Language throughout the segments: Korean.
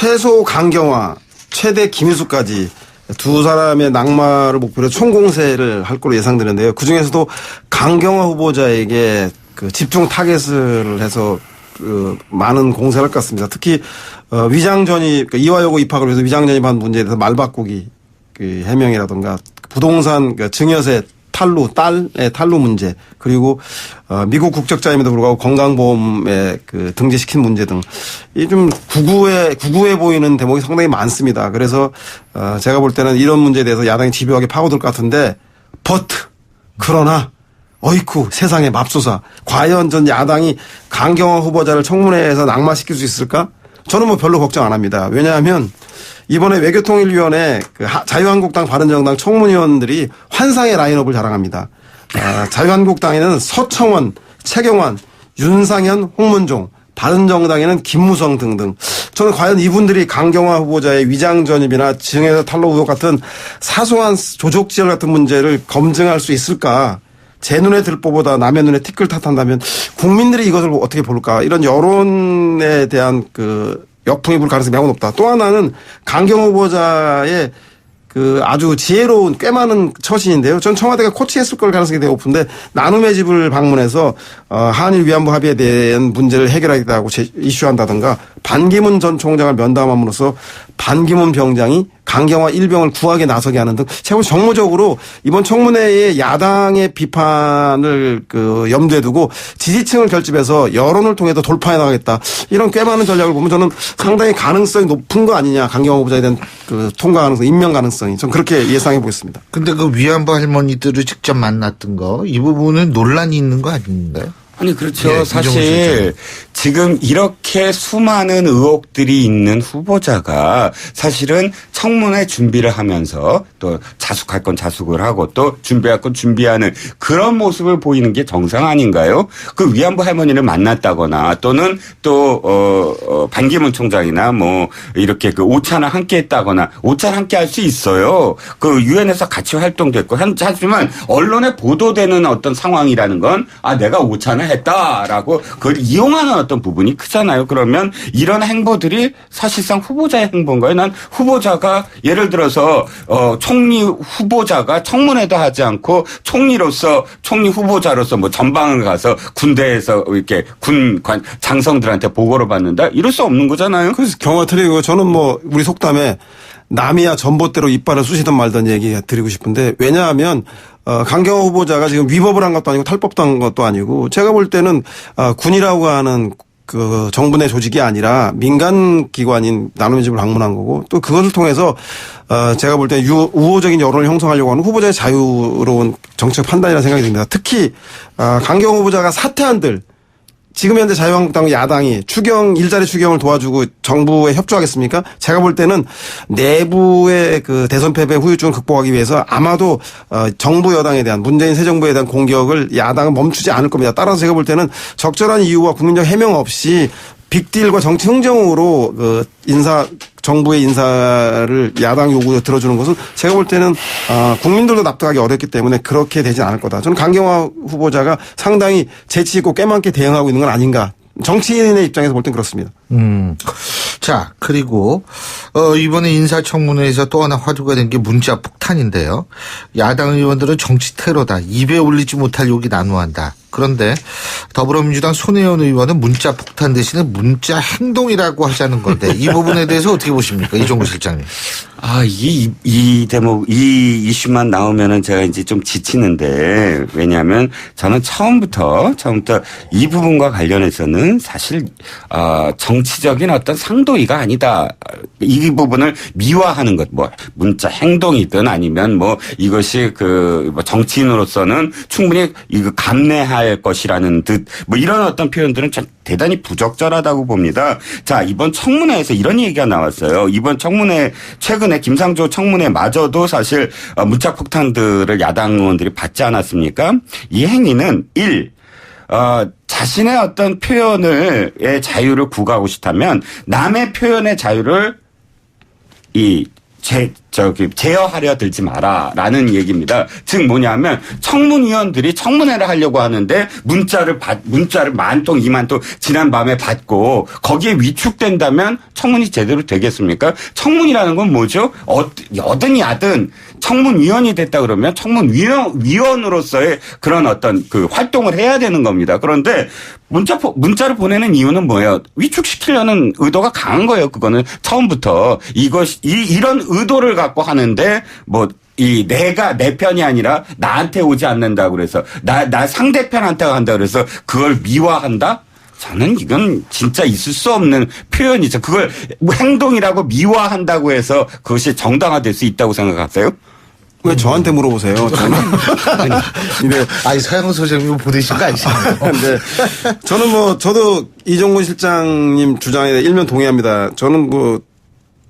최소 강경화, 최대 김희수까지 두 사람의 낙마를 목표로 총공세를 할 걸로 예상되는데요. 그중에서도 강경화 후보자에게 그 집중 타겟을 해서 그 많은 공세를 할 것 같습니다. 특히 위장전입, 그러니까 이화여고 입학을 위해서 위장전입한 문제에 대해서 말 바꾸기 그 해명이라든가 부동산 그러니까 증여세 탈루, 딸의 탈루 문제, 그리고 미국 국적자임에도 불구하고 건강보험에 그 등재시킨 문제 등 이 좀 구구해 보이는 대목이 상당히 많습니다. 그래서 제가 볼 때는 이런 문제에 대해서 야당이 집요하게 파고들 것 같은데 그러나 어이쿠 세상에 맙소사 과연 전 야당이 강경화 후보자를 청문회에서 낙마시킬 수 있을까? 저는 뭐 별로 걱정 안 합니다. 왜냐하면 이번에 외교통일위원회 그 자유한국당 바른정당 청문위원들이 환상의 라인업을 자랑합니다. 자유한국당에는 서청원, 최경환, 윤상현, 홍문종, 바른정당에는 김무성 등등. 저는 과연 이분들이 강경화 후보자의 위장전입이나 증여세 탈루 의혹 같은 사소한 조족지혈 같은 문제를 검증할 수 있을까? 제 눈에 들보보다 남의 눈에 티끌 탓한다면 국민들이 이것을 어떻게 볼까? 이런 여론에 대한 그 역풍이 불 가능성이 매우 높다. 또 하나는 강경화 후보자의 그 아주 지혜로운 꽤 많은 처신인데요. 전 청와대가 코치했을 걸 가능성이 되게 높은데 나눔의 집을 방문해서 한일 위안부 합의에 대한 문제를 해결하겠다고 이슈한다든가 반기문 전 총장을 면담함으로써 반기문 병장이 강경화 일병을 구하게 나서게 하는 등 제가 정무적으로 이번 청문회에 야당의 비판을 그 염두에 두고 지지층을 결집해서 여론을 통해서 돌파해 나가겠다. 이런 꽤 많은 전략을 보면 저는 상당히 가능성이 높은 거 아니냐. 강경화 후보자에 대한 그 통과 가능성, 임명 가능성이. 전 그렇게 예상해 보겠습니다. 근데 그 위안부 할머니들을 직접 만났던 거 이 부분은 논란이 있는 거 아닌가요? 아니 그렇죠. 예, 사실 지금 이렇게 수많은 의혹들이 있는 후보자가 사실은 청문회 준비를 하면서 또 자숙할 건 자숙을 하고 또 준비할 건 준비하는 그런 모습을 보이는 게 정상 아닌가요? 그 위안부 할머니를 만났다거나 또는 또 반기문 총장이나 뭐 이렇게 그 오찬을 함께 했다거나 오찬 함께 할 수 있어요. 그 유엔에서 같이 활동도 했고 하지만 언론에 보도되는 어떤 상황이라는 건 내가 오찬을 했다라고 그걸 이용하는 어떤 부분이 크잖아요. 그러면 이런 행보들이 사실상 후보자의 행보인가요? 난 후보자가 예를 들어서 총리 후보자가 청문회도 하지 않고 총리 후보자로서 뭐 전방을 가서 군대에서 이렇게 장성들한테 보고를 받는다 이럴 수 없는 거잖아요. 그래서 경화 틀리고 저는 뭐 우리 속담에 남이야 전봇대로 이빨을 쑤시든 말든 얘기 드리고 싶은데 왜냐하면 강경화 후보자가 지금 위법을 한 것도 아니고 탈법도 한 것도 아니고 제가 볼 때는 군이라고 하는 그 정부 내 조직이 아니라 민간 기관인 나눔의 집을 방문한 거고 또 그것을 통해서 제가 볼 때 우호적인 여론을 형성하려고 하는 후보자의 자유로운 정책 판단이라는 생각이 듭니다. 특히 강경화 후보자가 사퇴한들 지금 현재 자유한국당 야당이 일자리 추경을 도와주고 정부에 협조하겠습니까? 제가 볼 때는 내부의 그 대선 패배 후유증을 극복하기 위해서 아마도 정부 여당에 대한 문재인 새 정부에 대한 공격을 야당은 멈추지 않을 겁니다. 따라서 제가 볼 때는 적절한 이유와 국민적 해명 없이 빅딜과 정치 흥정으로 그 정부의 인사를 야당 요구에 들어주는 것은 제가 볼 때는 국민들도 납득하기 어렵기 때문에 그렇게 되지 않을 거다. 저는 강경화 후보자가 상당히 재치 있고 깨맞게 대응하고 있는 건 아닌가. 정치인의 입장에서 볼 땐 그렇습니다. 자, 그리고 이번에 인사청문회에서 또 하나 화두가 된 게 문자 폭탄인데요. 야당 의원들은 정치 테러다. 입에 올리지 못할 욕이 난무한다. 그런데 더불어민주당 손혜원 의원은 문자 폭탄 대신에 문자 행동이라고 하자는 건데 이 부분에 대해서 어떻게 보십니까? 이종구 실장님. 이 대목, 이 이슈만 나오면은 제가 이제 좀 지치는데 왜냐하면 저는 처음부터 이 부분과 관련해서는 사실 정치적인 어떤 상도이가 아니다. 이 부분을 미화하는 것, 뭐 문자 행동이든 아니면 뭐 이것이 뭐 정치인으로서는 충분히 이거 감내할 것이라는 듯 뭐 이런 어떤 표현들은 참 대단히 부적절하다고 봅니다. 자, 이번 청문회에서 이런 얘기가 나왔어요. 이번 청문회 최근에 김상조 청문회마저도 사실 문자 폭탄들을 야당 의원들이 받지 않았습니까? 이 행위는 자신의 어떤 표현의 자유를 구가하고 싶다면 남의 표현의 자유를 제어하려 들지 마라라는 얘기입니다. 즉 뭐냐면 청문위원들이 청문회를 하려고 하는데 문자를 10,000통, 20,000통 지난 밤에 받고 거기에 위축된다면 청문이 제대로 되겠습니까? 청문이라는 건 뭐죠? 여든 야든 청문위원이 됐다 그러면 청문위원으로서의 그런 어떤 그 활동을 해야 되는 겁니다. 그런데 문자를 보내는 이유는 뭐예요? 위축시키려는 의도가 강한 거예요. 그거는 처음부터 이런 의도를 갖고 하는데 내가 내 편이 아니라 나한테 오지 않는다 그래서 나 상대편한테 간다 그래서 그걸 미화한다? 저는 이건 진짜 있을 수 없는 표현이죠. 그걸 행동이라고 미화한다고 해서 그것이 정당화될 수 있다고 생각하세요? 왜 저한테 물어보세요? 저는. 아니, 서영훈 소장님 보내신 거 아니시나요? 네. 저도 이종근 실장님 주장에 일면 동의합니다. 저는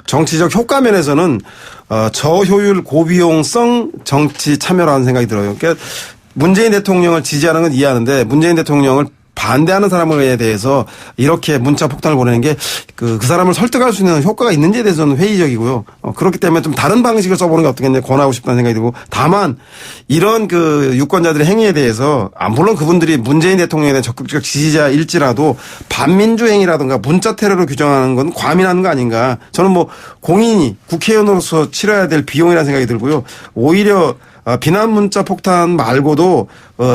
정치적 효과 면에서는, 저효율 고비용성 정치 참여라는 생각이 들어요. 그러니까 문재인 대통령을 지지하는 건 이해하는데 문재인 대통령을 반대하는 사람에 대해서 이렇게 문자 폭탄을 보내는 게 그 사람을 설득할 수 있는 효과가 있는지에 대해서는 회의적이고요. 그렇기 때문에 좀 다른 방식을 써보는 게 어떻겠냐 권하고 싶다는 생각이 들고 다만 이런 유권자들의 행위에 대해서 물론 그분들이 문재인 대통령에 대한 적극적 지지자일지라도 반민주 행위라든가 문자 테러를 규정하는 건 과민한 거 아닌가. 저는 공인이 국회의원으로서 치러야 될 비용이라는 생각이 들고요. 오히려 비난 문자 폭탄 말고도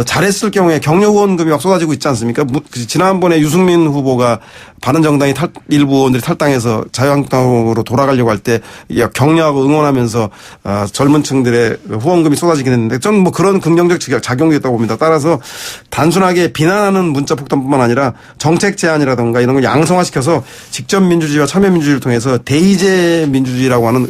잘했을 경우에 격려 후원금이 막 쏟아지고 있지 않습니까? 지난번에 유승민 후보가 바른정당이 일부 의원들이 탈당해서 자유한국당으로 돌아가려고 할 때 격려하고 응원하면서 젊은 층들의 후원금이 쏟아지긴 했는데 저는 그런 긍정적 작용이 있다고 봅니다. 따라서 단순하게 비난하는 문자 폭탄뿐만 아니라 정책 제안이라든가 이런 걸 양성화시켜서 직접 민주주의와 참여 민주주의를 통해서 대의제 민주주의라고 하는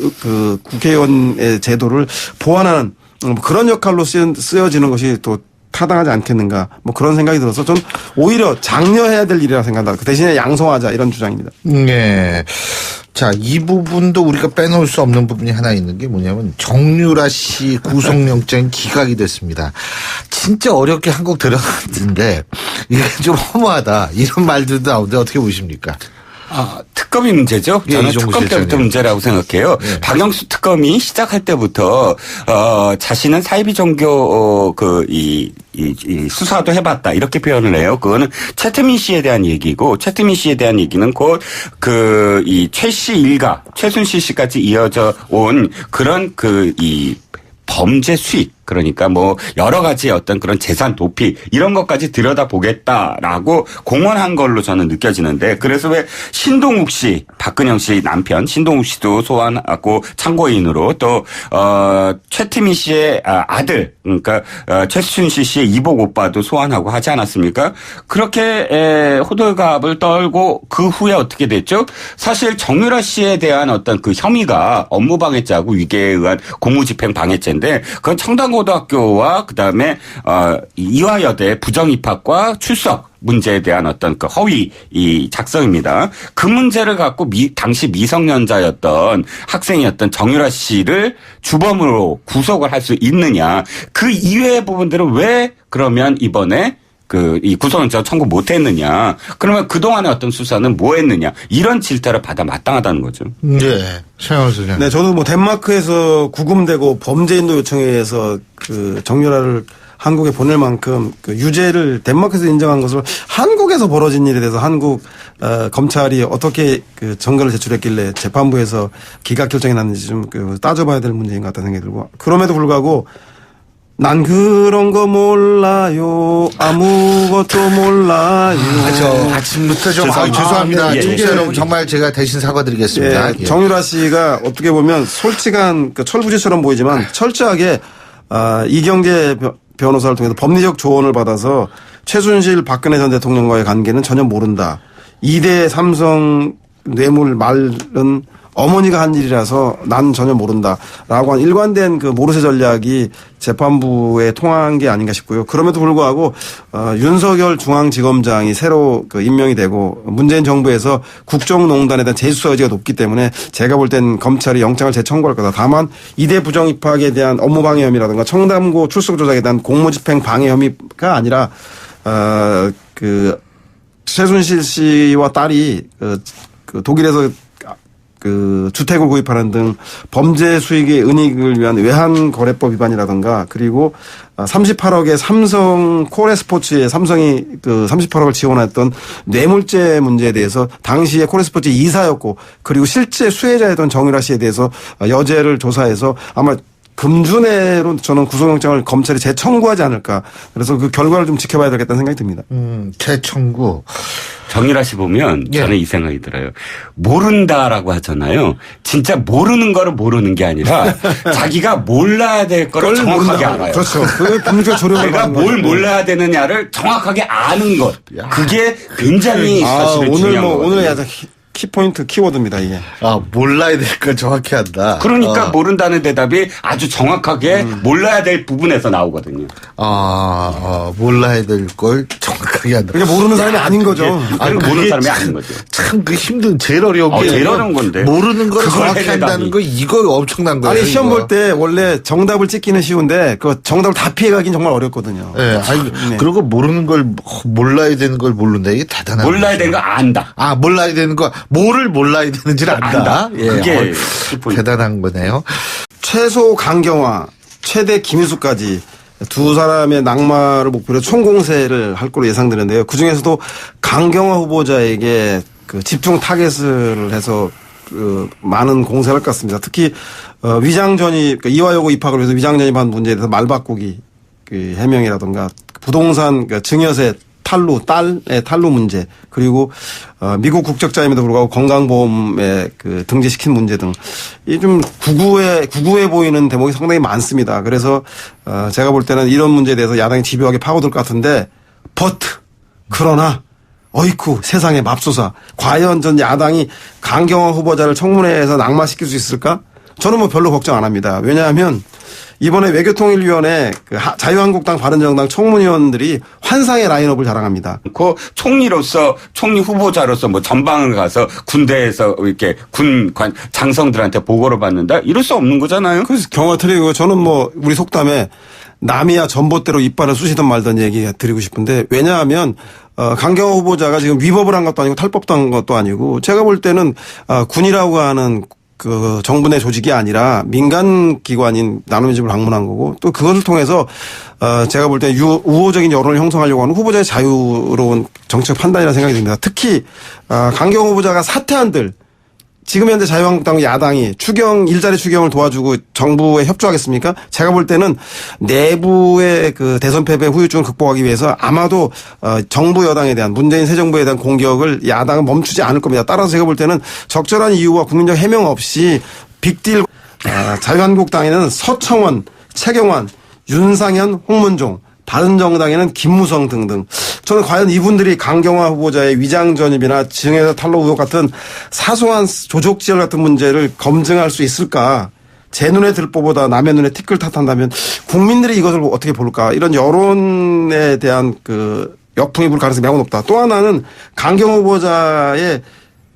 국회의원의 제도를 보완하는 그런 역할로 쓰여지는 것이 또 타당하지 않겠는가 그런 생각이 들어서 전 오히려 장려해야 될 일이라 생각한다. 그 대신에 양성하자 이런 주장입니다. 네. 자, 이 부분도 우리가 빼놓을 수 없는 부분이 하나 있는 게 뭐냐면 정유라 씨 구속영장이 기각이 됐습니다. 진짜 어렵게 한국 들어갔는데 이게 좀 허무하다 이런 말들도 나오는데 어떻게 보십니까? 특검이 문제죠. 저는 특검 때부터 문제라고 생각해요. 네. 박영수 특검이 시작할 때부터 자신은 사이비 종교 이 수사도 해봤다 이렇게 표현을 해요. 그거는 최태민 씨에 대한 얘기고 최태민 씨에 대한 얘기는 곧 이 최 씨 일가 최순실 씨까지 이어져 온 그런 이 범죄 수익 그러니까 여러 가지 어떤 그런 재산 도피 이런 것까지 들여다보겠다라고 공언한 걸로 저는 느껴지는데 그래서 왜 신동욱 씨 박근영 씨 남편 신동욱 씨도 소환하고 참고인으로 또 최태민 씨의 아들 그러니까 최순실 씨의 이복 오빠도 소환하고 하지 않았습니까? 그렇게 호들갑을 떨고 그 후에 어떻게 됐죠? 사실 정유라 씨에 대한 어떤 그 혐의가 업무방해죄하고 위계에 의한 공무집행 방해죄인데 그건 청담고등학교와 그다음에 이화여대 부정입학과 출석 문제에 대한 어떤 그 허위 작성입니다. 그 문제를 갖고 당시 미성년자였던 학생이었던 정유라 씨를 주범으로 구속을 할 수 있느냐. 그 이외의 부분들은 왜 그러면 이번에 이 구속영장 청구 못 했느냐. 그러면 그동안의 어떤 수사는 뭐 했느냐. 이런 질타를 받아 마땅하다는 거죠. 네. 최영훈 소장. 네, 저도 덴마크에서 구금되고 범죄인도 요청에 의해서 정유라를 한국에 보낼 만큼 유죄를 덴마크에서 인정한 것을 한국에서 벌어진 일에 대해서 한국 검찰이 어떻게 정가를 제출했길래 재판부에서 기각 결정이 났는지 좀 따져봐야 될 문제인 것 같다는 생각이 들고 그럼에도 불구하고 난 그런 거 몰라요. 아무것도 몰라요. 저 아침부터 좀 죄송합니다. 청취자 여러분 정말 제가 대신 사과드리겠습니다. 예, 정유라 씨가 어떻게 보면 솔직한 철부지처럼 보이지만 철저하게 이경재 변호사를 통해서 법리적 조언을 받아서 최순실 박근혜 전 대통령과의 관계는 전혀 모른다. 2대 삼성 뇌물 말은 어머니가 한 일이라서 난 전혀 모른다라고 한 일관된 모르쇠 전략이 재판부에 통한 게 아닌가 싶고요. 그럼에도 불구하고 윤석열 중앙지검장이 새로 임명이 되고 문재인 정부에서 국정농단에 대한 재수사 의지가 높기 때문에 제가 볼 땐 검찰이 영장을 재청구할 거다. 다만 이대 부정입학에 대한 업무방해 혐의라든가 청담고 출석 조작에 대한 공무집행 방해 혐의가 아니라 최순실 씨와 딸이 독일에서 그 주택을 구입하는 등 범죄 수익의 은닉을 위한 외환거래법 위반이라든가 그리고 38억의 삼성 코레스포츠에 삼성이 그 38억을 지원했던 뇌물죄 문제에 대해서 당시에 코레스포츠 이사였고 그리고 실제 수혜자였던 정유라 씨에 대해서 여죄를 조사해서 아마 금주내로 저는 구속영장을 검찰이 재청구하지 않을까. 그래서 그 결과를 좀 지켜봐야 되겠다는 생각이 듭니다. 재청구. 정유라 씨 보면 예. 저는 이 생각이 들어요. 모른다라고 하잖아요. 진짜 모르는 거를 모르는 게 아니라 자기가 몰라야 될 거를 정확하게 알아요. 그렇죠. 그 범죄 조력을 내가 받는 뭘 거죠. 몰라야 되느냐를 정확하게 아는 것. 그게 굉장히 사실은 오늘 중요한 거거든요. 오늘 야자 키포인트 키워드입니다, 이게. 몰라야 될 걸 정확히 한다. 그러니까 모른다는 대답이 아주 정확하게 몰라야 될 부분에서 나오거든요. 몰라야 될 걸 정확하게 한다. 그러니까 모르는 사람이 아닌 거죠. 모르는 그게 사람이 참- 아닌 거죠. 참 그 힘든 제일 어려운 게 제일 어려운 건데. 모르는 걸 그걸 정확히 해내다니. 한다는 거 이거 엄청난 거예요. 아니, 시험 이거. 볼 때 원래 정답을 찍기는 쉬운데 그 정답을 다 피해가긴 정말 어렵거든요. 예, 아니, 네. 그리고 모르는 걸, 몰라야 되는 걸 모른다. 이게 대단한 몰라야 거죠. 되는 거 안다. 몰라야 되는 거, 뭐를 몰라야 되는지를 안다. 안다. 그게 키포인트. 대단한 거네요. 최소 강경화, 최대 김희수까지 두 사람의 낙마를 목표로 총공세를 할 걸로 예상되는데요. 그중에서도 강경화 후보자에게 그 집중 타겟을 해서 그 많은 공세를 할 것 같습니다. 특히 위장전입, 그러니까 이화여고 입학을 위해서 위장전입한 문제에 대해서 말 바꾸기 그 해명이라든가 부동산 그러니까 증여세 탈루, 딸의 탈루 문제, 그리고 미국 국적자임에도 불구하고 건강보험에 그 등재시킨 문제 등 이 좀 구구해 보이는 대목이 상당히 많습니다. 그래서 제가 볼 때는 이런 문제에 대해서 야당이 집요하게 파고들 것 같은데, 그러나 어이쿠 세상에 맙소사, 과연 전 야당이 강경화 후보자를 청문회에서 낙마시킬 수 있을까? 저는 뭐 별로 걱정 안 합니다. 왜냐하면 이번에 외교통일위원회 그 자유한국당 바른정당 청문위원들이 환상의 라인업을 자랑합니다. 그 총리로서 총리 후보자로서 뭐 전방을 가서 군대에서 이렇게 장성들한테 보고를 받는다 이럴 수 없는 거잖아요. 그래서 경우가 틀리고 저는 뭐 우리 속담에 남이야 전봇대로 이빨을 쑤시던 말던 얘기 드리고 싶은데 왜냐하면 강경화 후보자가 지금 위법을 한 것도 아니고 탈법도 한 것도 아니고 제가 볼 때는 군이라고 하는 그 정부 내 조직이 아니라 민간 기관인 나눔의 집을 방문한 거고 또 그것을 통해서 제가 볼 때 우호적인 여론을 형성하려고 하는 후보자의 자유로운 정책 판단이라는 생각이 듭니다. 특히 강경화 후보자가 사퇴한들 지금 현재 자유한국당 야당이 일자리 추경을 도와주고 정부에 협조하겠습니까? 제가 볼 때는 내부의 그 대선 패배 후유증을 극복하기 위해서 아마도 정부 여당에 대한 문재인 새 정부에 대한 공격을 야당은 멈추지 않을 겁니다. 따라서 제가 볼 때는 적절한 이유와 국민적 해명 없이 빅딜 자유한국당에는 서청원, 최경환, 윤상현, 홍문종, 바른정당에는 김무성 등등. 저는 과연 이분들이 강경화 후보자의 위장전입이나 증여세 탈루 의혹 같은 사소한 조족지열 같은 문제를 검증할 수 있을까? 제 눈에 들 바보다 남의 눈에 티끌 탓한다면 국민들이 이것을 어떻게 볼까? 이런 여론에 대한 그 역풍이 불 가능성이 매우 높다. 또 하나는 강경화 후보자의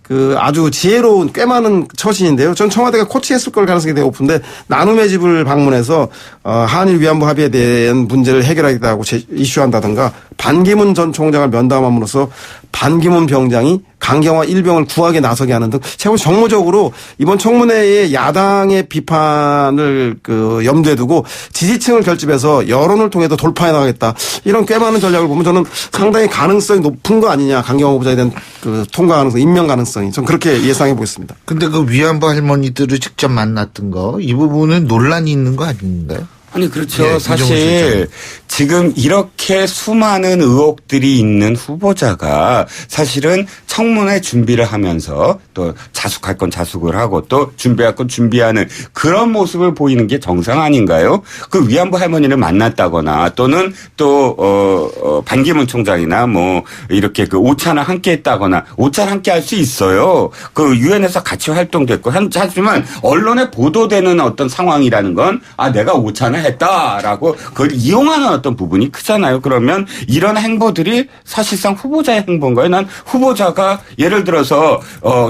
그 아주 지혜로운 꽤 많은 처신인데요. 전 청와대가 코치했을 걸 가능성이 되게 높은데 나눔의 집을 방문해서 한일 위안부 합의에 대한 문제를 해결하겠다고 이슈한다든가 반기문 전 총장을 면담함으로써 반기문 병장이 강경화 일병을 구하게 나서게 하는 등 제가 정무적으로 이번 청문회에 야당의 비판을 그 염두에 두고 지지층을 결집해서 여론을 통해서 돌파해 나가겠다. 이런 꽤 많은 전략을 보면 저는 상당히 가능성이 높은 거 아니냐. 강경화 후보자에 대한 그 통과 가능성, 임명 가능성이. 전 그렇게 예상해 보겠습니다. 근데 그 위안부 할머니들을 직접 만났던 거, 이 부분은 논란이 있는 거 아닌가요? 아니 그렇죠. 예, 사실 지금 이렇게 수많은 의혹들이 있는 후보자가 사실은 청문회 준비를 하면서 또 자숙할 건 자숙을 하고 또 준비할 건 준비하는 그런 모습을 보이는 게 정상 아닌가요? 그 위안부 할머니를 만났다거나 또는 또 반기문 총장이나 뭐 이렇게 그 오찬을 함께 했다거나 오찬 함께 할 수 있어요. 그 유엔에서 같이 활동됐고 하지만 언론에 보도되는 어떤 상황이라는 건 내가 오찬을 했다라고 그걸 이용하는 어떤 부분이 크잖아요. 그러면 이런 행보들이 사실상 후보자의 행보인가요? 난 후보자가 예를 들어서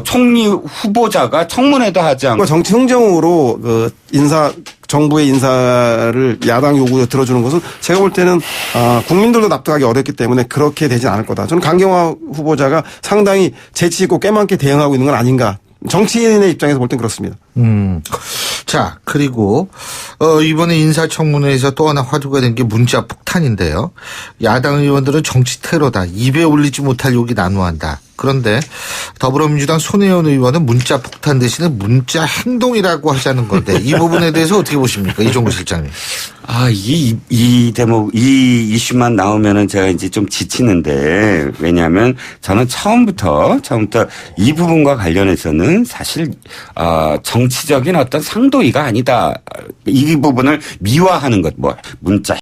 총리 후보자가 청문회도 하지 않고 정치 흥정으로 그 정부의 인사를 야당 요구에 들어주는 것은 제가 볼 때는 국민들도 납득하기 어렵기 때문에 그렇게 되진 않을 거다. 저는 강경화 후보자가 상당히 재치 있고 꽤 많게 대응하고 있는 건 아닌가. 정치인의 입장에서 볼 땐 그렇습니다. 자, 그리고, 이번에 인사청문회에서 또 하나 화두가 된 게 문자 폭탄인데요. 야당 의원들은 정치 테러다. 입에 올리지 못할 욕이 난무한다. 그런데 더불어민주당 손혜원 의원은 문자 폭탄 대신에 문자 행동이라고 하자는 건데 이 부분에 대해서 어떻게 보십니까? 이종구 실장님. 이 대목, 이 이슈만 나오면은 제가 이제 좀 지치는데, 왜냐하면 저는 처음부터 이 부분과 관련해서는 사실, 정치적인 어떤 상도이가 아니다. 이 부분을 미화하는 것, 문자